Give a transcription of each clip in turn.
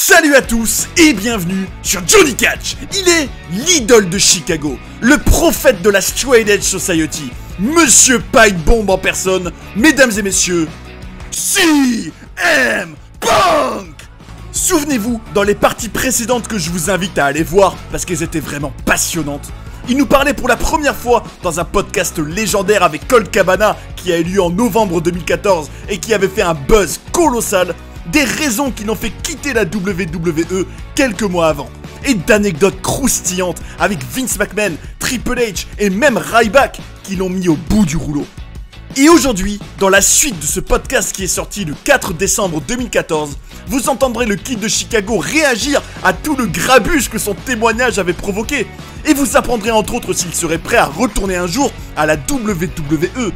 Salut à tous et bienvenue sur Johnny Catch. Il est l'idole de Chicago, le prophète de la Straight Edge Society, Monsieur Pipe Bomb en personne, mesdames et messieurs, CM Punk. Souvenez-vous, dans les parties précédentes que je vous invite à aller voir parce qu'elles étaient vraiment passionnantes, il nous parlait pour la première fois dans un podcast légendaire avec Colt Cabana qui a eu lieu en novembre 2014 et qui avait fait un buzz colossal, des raisons qui l'ont fait quitter la WWE quelques mois avant, et d'anecdotes croustillantes avec Vince McMahon, Triple H et même Ryback qui l'ont mis au bout du rouleau. Et aujourd'hui, dans la suite de ce podcast qui est sorti le 4 décembre 2014, vous entendrez le Kid de Chicago réagir à tout le grabuge que son témoignage avait provoqué, et vous apprendrez entre autres s'il serait prêt à retourner un jour à la WWE,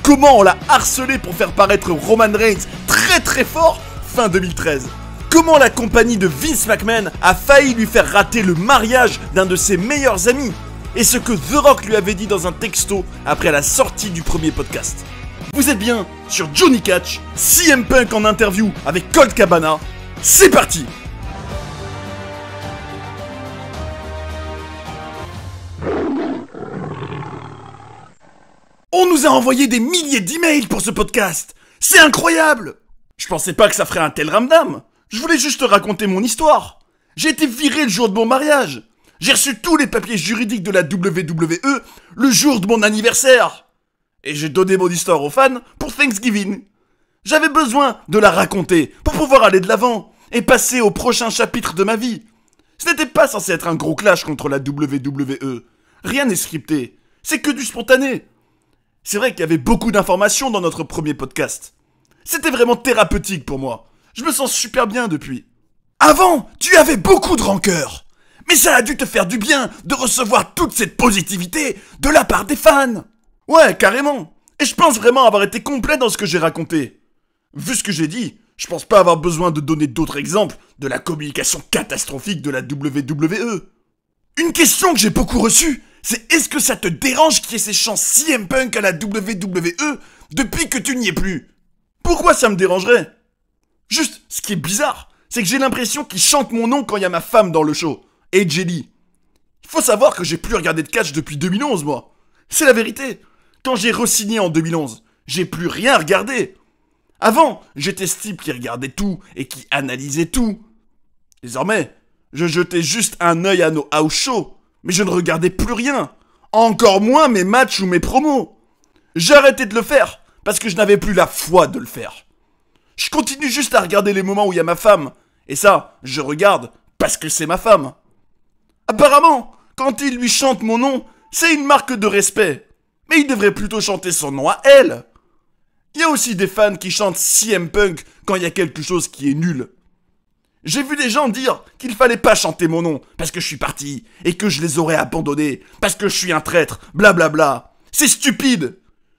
comment on l'a harcelé pour faire paraître Roman Reigns très fort fin 2013, comment la compagnie de Vince McMahon a failli lui faire rater le mariage d'un de ses meilleurs amis, et ce que The Rock lui avait dit dans un texto après la sortie du premier podcast. Vous êtes bien sur Johnny Catch, CM Punk en interview avec Colt Cabana, c'est parti! On nous a envoyé des milliers d'emails pour ce podcast, c'est incroyable! Je pensais pas que ça ferait un tel ramdam. Je voulais juste te raconter mon histoire. J'ai été viré le jour de mon mariage. J'ai reçu tous les papiers juridiques de la WWE le jour de mon anniversaire. Et j'ai donné mon histoire aux fans pour Thanksgiving. J'avais besoin de la raconter pour pouvoir aller de l'avant et passer au prochain chapitre de ma vie. Ce n'était pas censé être un gros clash contre la WWE. Rien n'est scripté. C'est que du spontané. C'est vrai qu'il y avait beaucoup d'informations dans notre premier podcast. C'était vraiment thérapeutique pour moi. Je me sens super bien depuis. Avant, tu avais beaucoup de rancœur. Mais ça a dû te faire du bien de recevoir toute cette positivité de la part des fans. Ouais, carrément. Et je pense vraiment avoir été complet dans ce que j'ai raconté. Vu ce que j'ai dit, je pense pas avoir besoin de donner d'autres exemples de la communication catastrophique de la WWE. Une question que j'ai beaucoup reçue, c'est est-ce que ça te dérange qu'il y ait ces chants CM Punk à la WWE depuis que tu n'y es plus? Pourquoi ça me dérangerait? Juste, ce qui est bizarre, c'est que j'ai l'impression qu'ils chantent mon nom quand il y a ma femme dans le show, et Jelly. Il faut savoir que j'ai plus regardé de catch depuis 2011, moi. C'est la vérité. Quand j'ai re-signé en 2011, j'ai plus rien regardé. Avant, j'étais ce type qui regardait tout et qui analysait tout. Désormais, je jetais juste un œil à nos house shows, mais je ne regardais plus rien. Encore moins mes matchs ou mes promos. J'ai arrêté de le faire. Parce que je n'avais plus la foi de le faire. Je continue juste à regarder les moments où il y a ma femme. Et ça, je regarde parce que c'est ma femme. Apparemment, quand il lui chante mon nom, c'est une marque de respect. Mais il devrait plutôt chanter son nom à elle. Il y a aussi des fans qui chantent CM Punk quand il y a quelque chose qui est nul. J'ai vu des gens dire qu'il fallait pas chanter mon nom parce que je suis parti et que je les aurais abandonnés parce que je suis un traître, blablabla. C'est stupide.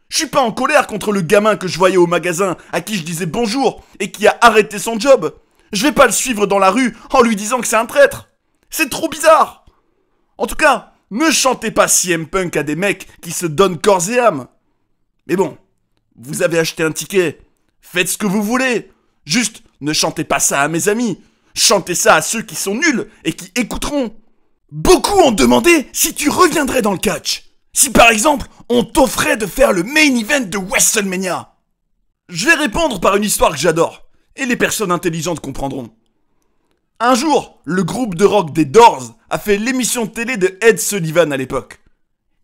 Je suis pas en colère contre le gamin que je voyais au magasin, à qui je disais bonjour, et qui a arrêté son job. Je vais pas le suivre dans la rue en lui disant que c'est un traître. C'est trop bizarre. En tout cas, ne chantez pas CM Punk à des mecs qui se donnent corps et âme. Mais bon, vous avez acheté un ticket. Faites ce que vous voulez. Juste, ne chantez pas ça à mes amis. Chantez ça à ceux qui sont nuls et qui écouteront. Beaucoup ont demandé si tu reviendrais dans le catch. Si par exemple, on t'offrait de faire le main event de WrestleMania. Je vais répondre par une histoire que j'adore, et les personnes intelligentes comprendront. Un jour, le groupe de rock des Doors a fait l'émission de télé de Ed Sullivan à l'époque.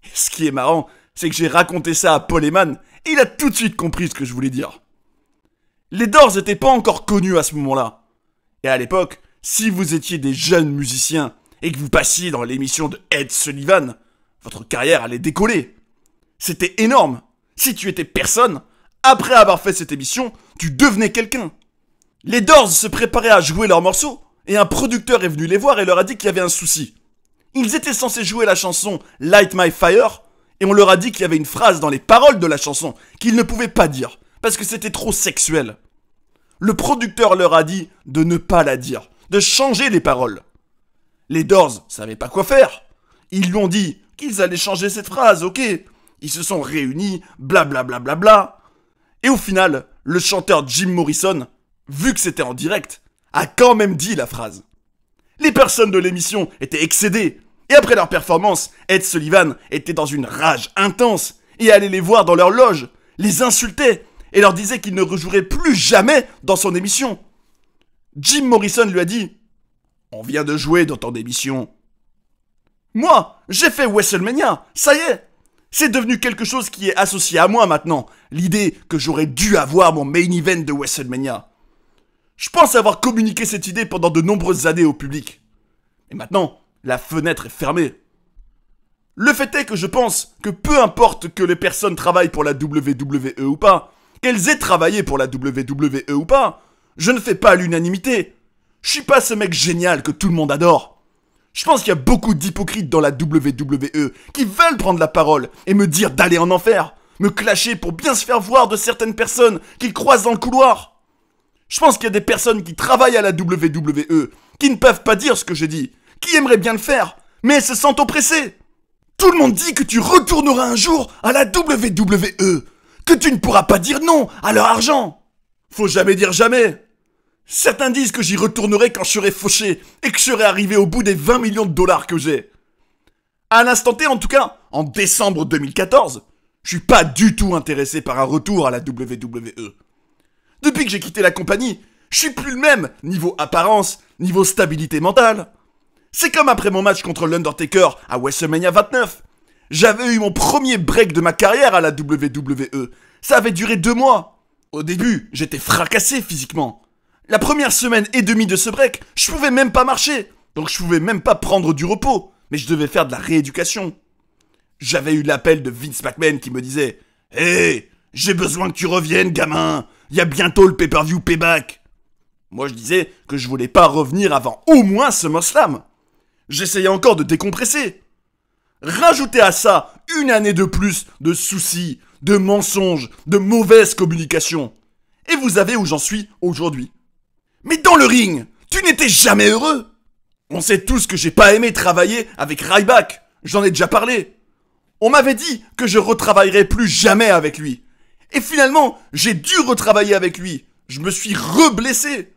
Et ce qui est marrant, c'est que j'ai raconté ça à Paul Heyman, et il a tout de suite compris ce que je voulais dire. Les Doors n'étaient pas encore connus à ce moment-là. Et à l'époque, si vous étiez des jeunes musiciens, et que vous passiez dans l'émission de Ed Sullivan, votre carrière allait décoller. C'était énorme. Si tu étais personne, après avoir fait cette émission, tu devenais quelqu'un. Les Doors se préparaient à jouer leur morceau, et un producteur est venu les voir et leur a dit qu'il y avait un souci. Ils étaient censés jouer la chanson Light My Fire, et on leur a dit qu'il y avait une phrase dans les paroles de la chanson qu'ils ne pouvaient pas dire, parce que c'était trop sexuel. Le producteur leur a dit de ne pas la dire, de changer les paroles. Les Doors savaient pas quoi faire. Ils lui ont dit qu'ils allaient changer cette phrase, ok. Ils se sont réunis, blablabla. Et au final, le chanteur Jim Morrison, vu que c'était en direct, a quand même dit la phrase. Les personnes de l'émission étaient excédées, et après leur performance, Ed Sullivan était dans une rage intense et allait les voir dans leur loge, les insultait et leur disait qu'il ne rejouerait plus jamais dans son émission. Jim Morrison lui a dit « On vient de jouer dans ton émission. » Moi, j'ai fait WrestleMania, ça y est. C'est devenu quelque chose qui est associé à moi maintenant, l'idée que j'aurais dû avoir mon main event de WrestleMania. Je pense avoir communiqué cette idée pendant de nombreuses années au public. Et maintenant, la fenêtre est fermée. Le fait est que je pense que peu importe que les personnes travaillent pour la WWE ou pas, qu'elles aient travaillé pour la WWE ou pas, je ne fais pas l'unanimité. Je suis pas ce mec génial que tout le monde adore. Je pense qu'il y a beaucoup d'hypocrites dans la WWE qui veulent prendre la parole et me dire d'aller en enfer, me clasher pour bien se faire voir de certaines personnes qu'ils croisent dans le couloir. Je pense qu'il y a des personnes qui travaillent à la WWE, qui ne peuvent pas dire ce que j'ai dit, qui aimeraient bien le faire, mais se sentent oppressés. Tout le monde dit que tu retourneras un jour à la WWE, que tu ne pourras pas dire non à leur argent. Faut jamais dire jamais. Certains disent que j'y retournerai quand je serai fauché et que je serai arrivé au bout des 20 millions de dollars que j'ai. À l'instant T, en tout cas, en décembre 2014, je suis pas du tout intéressé par un retour à la WWE. Depuis que j'ai quitté la compagnie, je suis plus le même, niveau apparence, niveau stabilité mentale. C'est comme après mon match contre l'Undertaker à WrestleMania 29. J'avais eu mon premier break de ma carrière à la WWE. Ça avait duré 2 mois. Au début, j'étais fracassé physiquement. La première semaine et demie de ce break, je pouvais même pas marcher. Donc je pouvais même pas prendre du repos. Mais je devais faire de la rééducation. J'avais eu l'appel de Vince McMahon qui me disait « Hey, j'ai besoin que tu reviennes, gamin. Il y a bientôt le pay-per-view Payback. » Moi je disais que je voulais pas revenir avant au moins SummerSlam. J'essayais encore de décompresser. Rajoutez à ça une année de plus de soucis, de mensonges, de mauvaise communication. Et vous avez où j'en suis aujourd'hui. Mais dans le ring, tu n'étais jamais heureux. On sait tous que j'ai pas aimé travailler avec Ryback. J'en ai déjà parlé. On m'avait dit que je retravaillerais plus jamais avec lui. Et finalement, j'ai dû retravailler avec lui. Je me suis reblessé.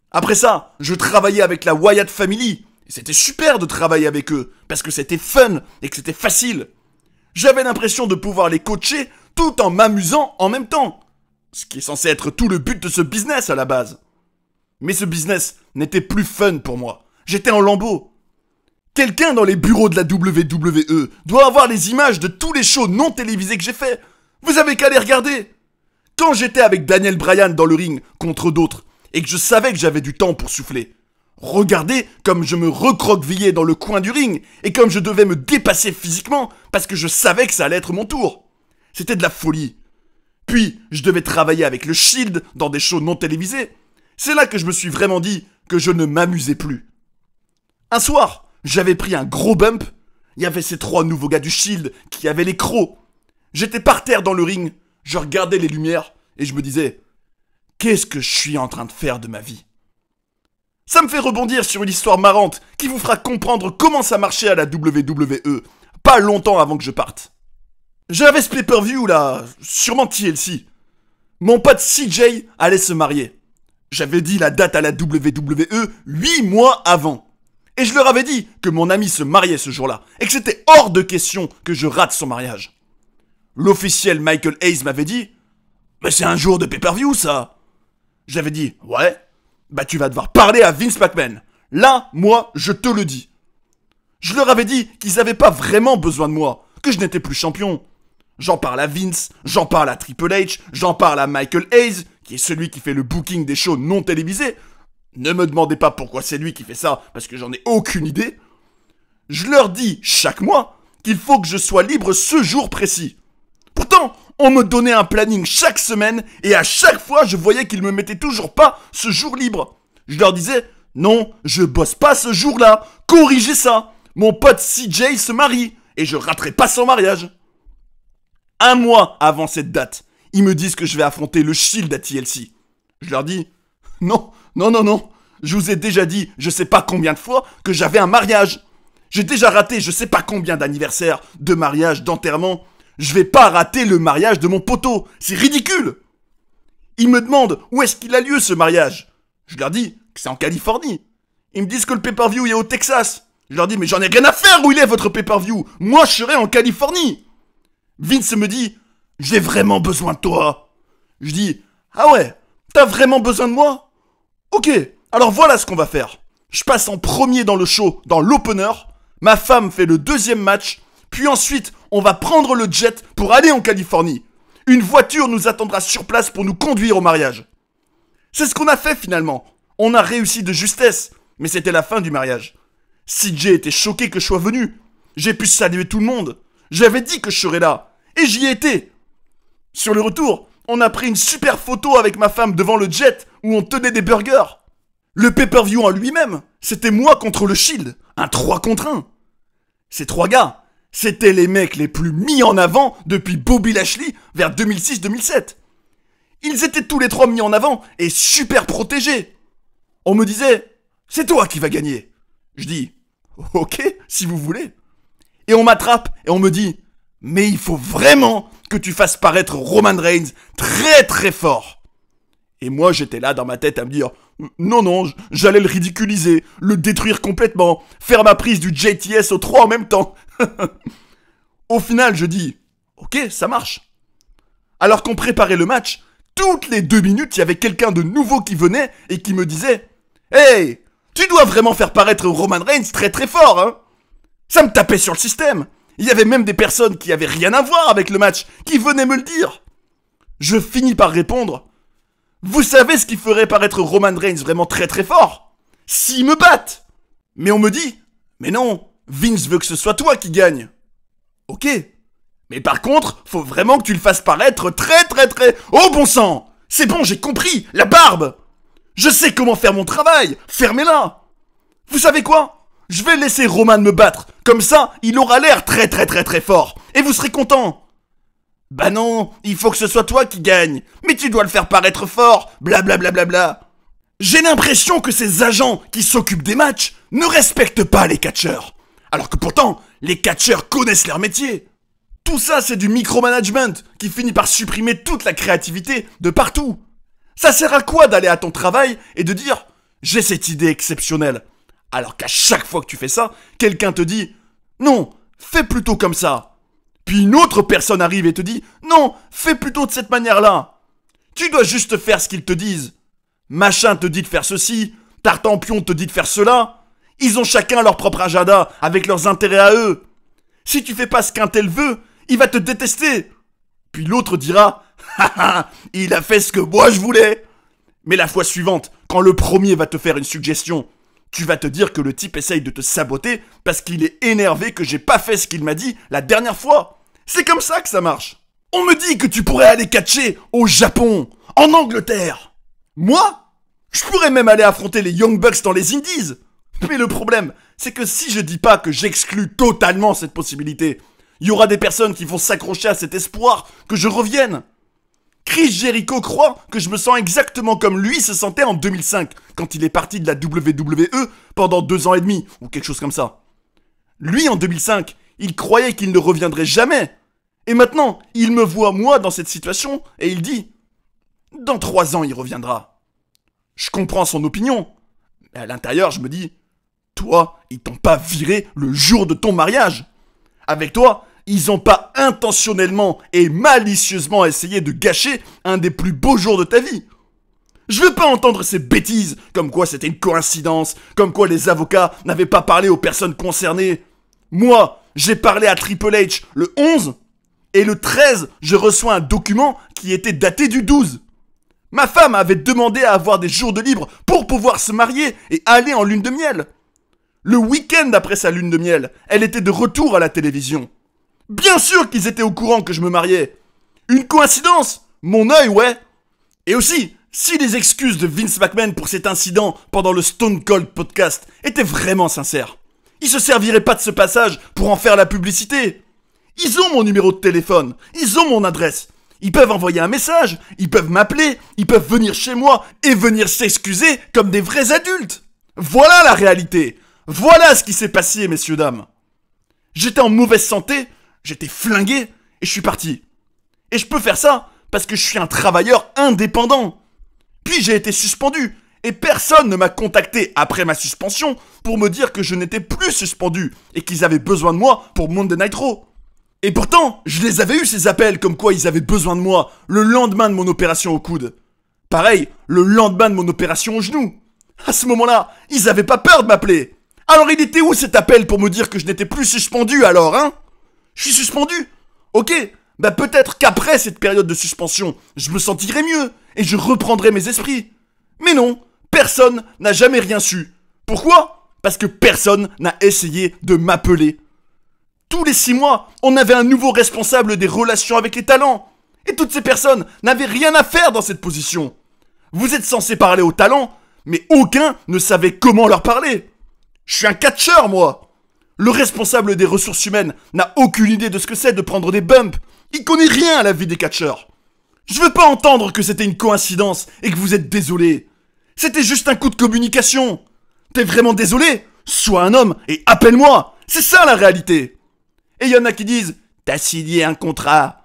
Après ça, je travaillais avec la Wyatt Family. Et c'était super de travailler avec eux, parce que c'était fun et que c'était facile. J'avais l'impression de pouvoir les coacher tout en m'amusant en même temps. Ce qui est censé être tout le but de ce business à la base. Mais ce business n'était plus fun pour moi. J'étais en lambeaux. Quelqu'un dans les bureaux de la WWE doit avoir les images de tous les shows non télévisés que j'ai fait. Vous avez qu'à les regarder. Quand j'étais avec Daniel Bryan dans le ring contre d'autres, et que je savais que j'avais du temps pour souffler, regardez comme je me recroquevillais dans le coin du ring, et comme je devais me dépasser physiquement, parce que je savais que ça allait être mon tour. C'était de la folie. Puis, je devais travailler avec le Shield dans des shows non télévisés. C'est là que je me suis vraiment dit que je ne m'amusais plus. Un soir, j'avais pris un gros bump. Il y avait ces 3 nouveaux gars du Shield qui avaient les crocs. J'étais par terre dans le ring, je regardais les lumières et je me disais « Qu'est-ce que je suis en train de faire de ma vie ?» Ça me fait rebondir sur une histoire marrante qui vous fera comprendre comment ça marchait à la WWE, pas longtemps avant que je parte. J'avais ce pay-per-view là, sûrement TLC. Mon pote CJ allait se marier. J'avais dit la date à la WWE 8 mois avant. Et je leur avais dit que mon ami se mariait ce jour-là, et que c'était hors de question que je rate son mariage. L'officiel Michael Hayes m'avait dit « Mais c'est un jour de pay-per-view ça !» J'avais dit « Ouais, bah tu vas devoir parler à Vince McMahon. Là, moi, je te le dis. » Je leur avais dit qu'ils n'avaient pas vraiment besoin de moi, que je n'étais plus champion. J'en parle à Vince, j'en parle à Triple H, j'en parle à Michael Hayes, qui est celui qui fait le booking des shows non télévisés. Ne me demandez pas pourquoi c'est lui qui fait ça, parce que j'en ai aucune idée. Je leur dis chaque mois qu'il faut que je sois libre ce jour précis. Pourtant, on me donnait un planning chaque semaine, et à chaque fois, je voyais qu'ils me mettaient toujours pas ce jour libre. Je leur disais, non, je bosse pas ce jour-là, corrigez ça. Mon pote CJ se marie, et je raterai pas son mariage. Un mois avant cette date, ils me disent que je vais affronter le Shield à TLC. Je leur dis, non, je vous ai déjà dit, je sais pas combien de fois, que j'avais un mariage. J'ai déjà raté je sais pas combien d'anniversaires, de mariages, d'enterrements. Je vais pas rater le mariage de mon poteau, c'est ridicule. Ils me demandent où est-ce qu'il a lieu ce mariage. Je leur dis que c'est en Californie. Ils me disent que le pay-per-view est au Texas. Je leur dis, mais j'en ai rien à faire où il est votre pay-per-view. Moi, je serai en Californie. Vince me dit, j'ai vraiment besoin de toi. Je dis, ah ouais, t'as vraiment besoin de moi? Ok, alors voilà ce qu'on va faire. Je passe en premier dans le show, dans l'opener. Ma femme fait le deuxième match. Puis ensuite, on va prendre le jet pour aller en Californie. Une voiture nous attendra sur place pour nous conduire au mariage. C'est ce qu'on a fait finalement. On a réussi de justesse, mais c'était la fin du mariage. CJ était choqué que je sois venu. J'ai pu saluer tout le monde. J'avais dit que je serais là. Et j'y ai été. Sur le retour, on a pris une super photo avec ma femme devant le jet où on tenait des burgers. Le pay-per-view en lui-même, c'était moi contre le Shield. Un 3 contre 1. Ces 3 gars, c'était les mecs les plus mis en avant depuis Bobby Lashley vers 2006-2007. Ils étaient tous les 3 mis en avant et super protégés. On me disait, c'est toi qui vas gagner. Je dis, ok, si vous voulez. Et on m'attrape et on me dit, mais il faut vraiment que tu fasses paraître Roman Reigns très très fort. Et moi j'étais là dans ma tête à me dire, non, j'allais le ridiculiser, le détruire complètement, faire ma prise du JTS aux 3 en même temps. Au final je dis, ok, ça marche. Alors qu'on préparait le match, toutes les 2 minutes il y avait quelqu'un de nouveau qui venait et qui me disait, hey, tu dois vraiment faire paraître Roman Reigns très très fort, hein. Ça me tapait sur le système. Il y avait même des personnes qui avaient rien à voir avec le match, qui venaient me le dire. Je finis par répondre, vous savez ce qui ferait paraître Roman Reigns vraiment très très fort? S'ils me battent. Mais on me dit, mais non, Vince veut que ce soit toi qui gagne. Ok. Mais par contre, faut vraiment que tu le fasses paraître très très très... Oh bon sang! C'est bon, j'ai compris, la barbe! Je sais comment faire mon travail, fermez-la! Vous savez quoi? Je vais laisser Roman me battre, comme ça, il aura l'air très très très très fort, et vous serez content. Bah non, il faut que ce soit toi qui gagne, mais tu dois le faire paraître fort, blablabla. Bla bla bla. J'ai l'impression que ces agents qui s'occupent des matchs ne respectent pas les catcheurs, alors que pourtant, les catcheurs connaissent leur métier. Tout ça, c'est du micromanagement qui finit par supprimer toute la créativité de partout. Ça sert à quoi d'aller à ton travail et de dire « j'ai cette idée exceptionnelle » alors qu'à chaque fois que tu fais ça, quelqu'un te dit « non, fais plutôt comme ça ». Puis une autre personne arrive et te dit « non, fais plutôt de cette manière-là ». Tu dois juste faire ce qu'ils te disent. Machin te dit de faire ceci, Tartampion te dit de faire cela. Ils ont chacun leur propre agenda avec leurs intérêts à eux. Si tu fais pas ce qu'un tel veut, il va te détester. Puis l'autre dira « haha, il a fait ce que moi je voulais ». Mais la fois suivante, quand le premier va te faire une suggestion, tu vas te dire que le type essaye de te saboter parce qu'il est énervé que j'ai pas fait ce qu'il m'a dit la dernière fois. C'est comme ça que ça marche. On me dit que tu pourrais aller catcher au Japon, en Angleterre. Moi, je pourrais même aller affronter les Young Bucks dans les Indies. Mais le problème, c'est que si je dis pas que j'exclus totalement cette possibilité, il y aura des personnes qui vont s'accrocher à cet espoir que je revienne. Chris Jericho croit que je me sens exactement comme lui se sentait en 2005, quand il est parti de la WWE pendant 2 ans et demi, ou quelque chose comme ça. Lui, en 2005, il croyait qu'il ne reviendrait jamais. Et maintenant, il me voit moi dans cette situation, et il dit « dans 3 ans, il reviendra ». Je comprends son opinion, mais à l'intérieur, je me dis « toi, ils t'ont pas viré le jour de ton mariage. Avec toi, ils ont pas intentionnellement et malicieusement essayé de gâcher un des plus beaux jours de ta vie. Je veux pas entendre ces bêtises, comme quoi c'était une coïncidence, comme quoi les avocats n'avaient pas parlé aux personnes concernées. Moi, j'ai parlé à Triple H le 11, et le 13, je reçois un document qui était daté du 12. Ma femme avait demandé à avoir des jours de libre pour pouvoir se marier et aller en lune de miel. Le week-end après sa lune de miel, elle était de retour à la télévision. Bien sûr qu'ils étaient au courant que je me mariais. Une coïncidence? Mon œil, ouais. Et aussi, si les excuses de Vince McMahon pour cet incident pendant le Stone Cold podcast étaient vraiment sincères, ils se serviraient pas de ce passage pour en faire la publicité. Ils ont mon numéro de téléphone, ils ont mon adresse. Ils peuvent envoyer un message, ils peuvent m'appeler, ils peuvent venir chez moi et venir s'excuser comme des vrais adultes. Voilà la réalité. Voilà ce qui s'est passé, messieurs, dames. J'étais en mauvaise santé, j'étais flingué et je suis parti. Et je peux faire ça parce que je suis un travailleur indépendant. Puis j'ai été suspendu Et personne ne m'a contacté après ma suspension pour me dire que je n'étais plus suspendu et qu'ils avaient besoin de moi pour Monday Night Raw. Et pourtant, je les avais eu ces appels comme quoi ils avaient besoin de moi le lendemain de mon opération au coude. Pareil, le lendemain de mon opération au genou. À ce moment-là, ils avaient pas peur de m'appeler. Alors il était où cet appel pour me dire que je n'étais plus suspendu alors, hein? Je suis suspendu? Ok, bah peut-être qu'après cette période de suspension, je me sentirai mieux et je reprendrai mes esprits. Mais non, personne n'a jamais rien su. Pourquoi? Parce que personne n'a essayé de m'appeler. Tous les 6 mois, on avait un nouveau responsable des relations avec les talents. Et toutes ces personnes n'avaient rien à faire dans cette position. Vous êtes censé parler aux talents, mais aucun ne savait comment leur parler. Je suis un catcheur, moi. Le responsable des ressources humaines n'a aucune idée de ce que c'est de prendre des bumps. Il connaît rien à la vie des catcheurs. Je veux pas entendre que c'était une coïncidence et que vous êtes désolé. C'était juste un coup de communication. T'es vraiment désolé? Sois un homme et appelle-moi. C'est ça la réalité. Et il y en a qui disent « T'as signé un contrat ».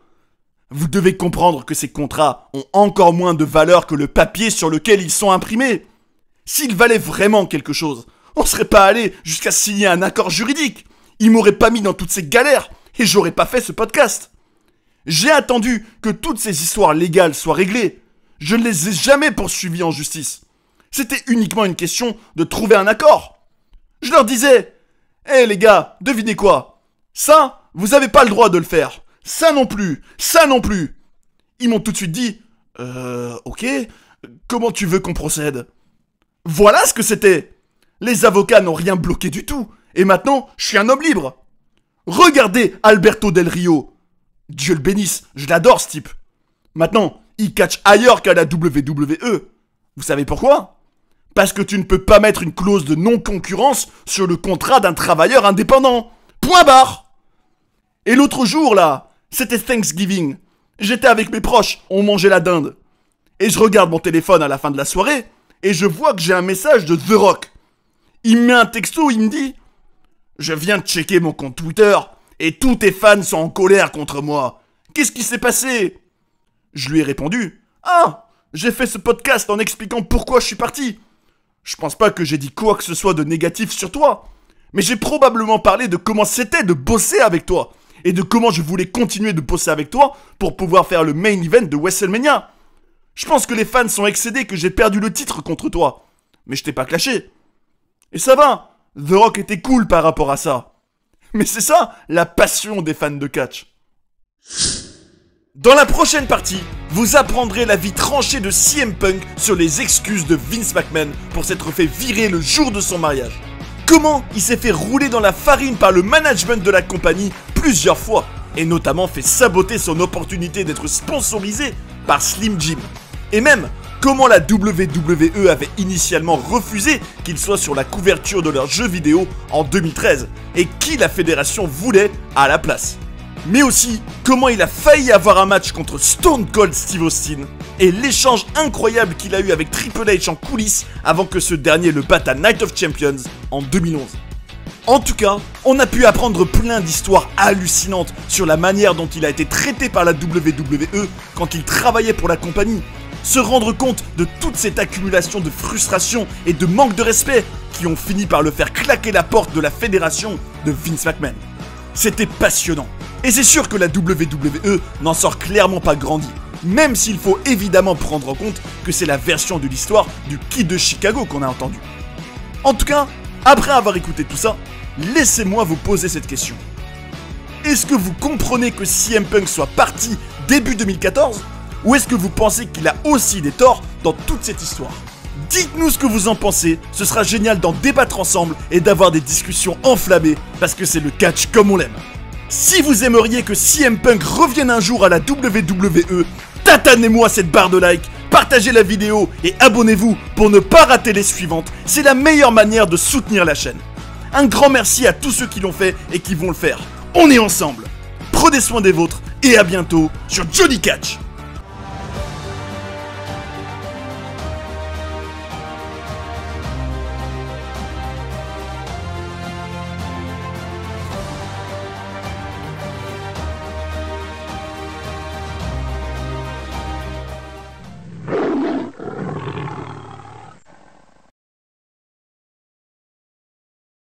Vous devez comprendre que ces contrats ont encore moins de valeur que le papier sur lequel ils sont imprimés. S'ils valaient vraiment quelque chose, on serait pas allé jusqu'à signer un accord juridique. Ils m'auraient pas mis dans toutes ces galères et j'aurais pas fait ce podcast. J'ai attendu que toutes ces histoires légales soient réglées. Je ne les ai jamais poursuivies en justice. C'était uniquement une question de trouver un accord. Je leur disais « Hé les gars, devinez quoi ? Ça, vous avez pas le droit de le faire. Ça non plus, ça non plus. » Ils m'ont tout de suite dit « ok, comment tu veux qu'on procède ?» Voilà ce que c'était. Les avocats n'ont rien bloqué du tout. Et maintenant, je suis un homme libre. Regardez Alberto Del Rio. Dieu le bénisse, je l'adore ce type. Maintenant, il catch ailleurs qu'à la WWE. Vous savez pourquoi? Parce que tu ne peux pas mettre une clause de non-concurrence sur le contrat d'un travailleur indépendant. Point barre. Et l'autre jour, là, c'était Thanksgiving. J'étais avec mes proches, on mangeait la dinde. Et je regarde mon téléphone à la fin de la soirée, et je vois que j'ai un message de The Rock. Il me met un texto, il me dit « Je viens de checker mon compte Twitter, et tous tes fans sont en colère contre moi. Qu'est-ce qui s'est passé ?» Je lui ai répondu « Ah, j'ai fait ce podcast en expliquant pourquoi je suis parti. Je pense pas que j'ai dit quoi que ce soit de négatif sur toi, mais j'ai probablement parlé de comment c'était de bosser avec toi. Et de comment je voulais continuer de bosser avec toi pour pouvoir faire le main event de WrestleMania. Je pense que les fans sont excédés que j'ai perdu le titre contre toi. Mais je t'ai pas clashé. Et ça va, The Rock était cool par rapport à ça. Mais c'est ça, la passion des fans de catch. Dans la prochaine partie, vous apprendrez la vie tranchée de CM Punk sur les excuses de Vince McMahon pour s'être fait virer le jour de son mariage. Comment il s'est fait rouler dans la farine par le management de la compagnie plusieurs fois, et notamment fait saboter son opportunité d'être sponsorisé par Slim Jim. Et même, comment la WWE avait initialement refusé qu'il soit sur la couverture de leurs jeux vidéo en 2013, et qui la fédération voulait à la place. Mais aussi, comment il a failli avoir un match contre Stone Cold Steve Austin, et l'échange incroyable qu'il a eu avec Triple H en coulisses avant que ce dernier le batte à Night of Champions en 2011. En tout cas, on a pu apprendre plein d'histoires hallucinantes sur la manière dont il a été traité par la WWE quand il travaillait pour la compagnie, se rendre compte de toute cette accumulation de frustration et de manque de respect qui ont fini par le faire claquer la porte de la fédération de Vince McMahon. C'était passionnant. Et c'est sûr que la WWE n'en sort clairement pas grandi, même s'il faut évidemment prendre en compte que c'est la version de l'histoire du Kid de Chicago qu'on a entendu. En tout cas, après avoir écouté tout ça, laissez-moi vous poser cette question. Est-ce que vous comprenez que CM Punk soit parti début 2014 ? Ou est-ce que vous pensez qu'il a aussi des torts dans toute cette histoire ? Dites-nous ce que vous en pensez, ce sera génial d'en débattre ensemble et d'avoir des discussions enflammées parce que c'est le catch comme on l'aime. Si vous aimeriez que CM Punk revienne un jour à la WWE, tatanez-moi cette barre de like, partagez la vidéo et abonnez-vous pour ne pas rater les suivantes, c'est la meilleure manière de soutenir la chaîne. Un grand merci à tous ceux qui l'ont fait et qui vont le faire. On est ensemble. Prenez soin des vôtres et à bientôt sur Johnny Catch.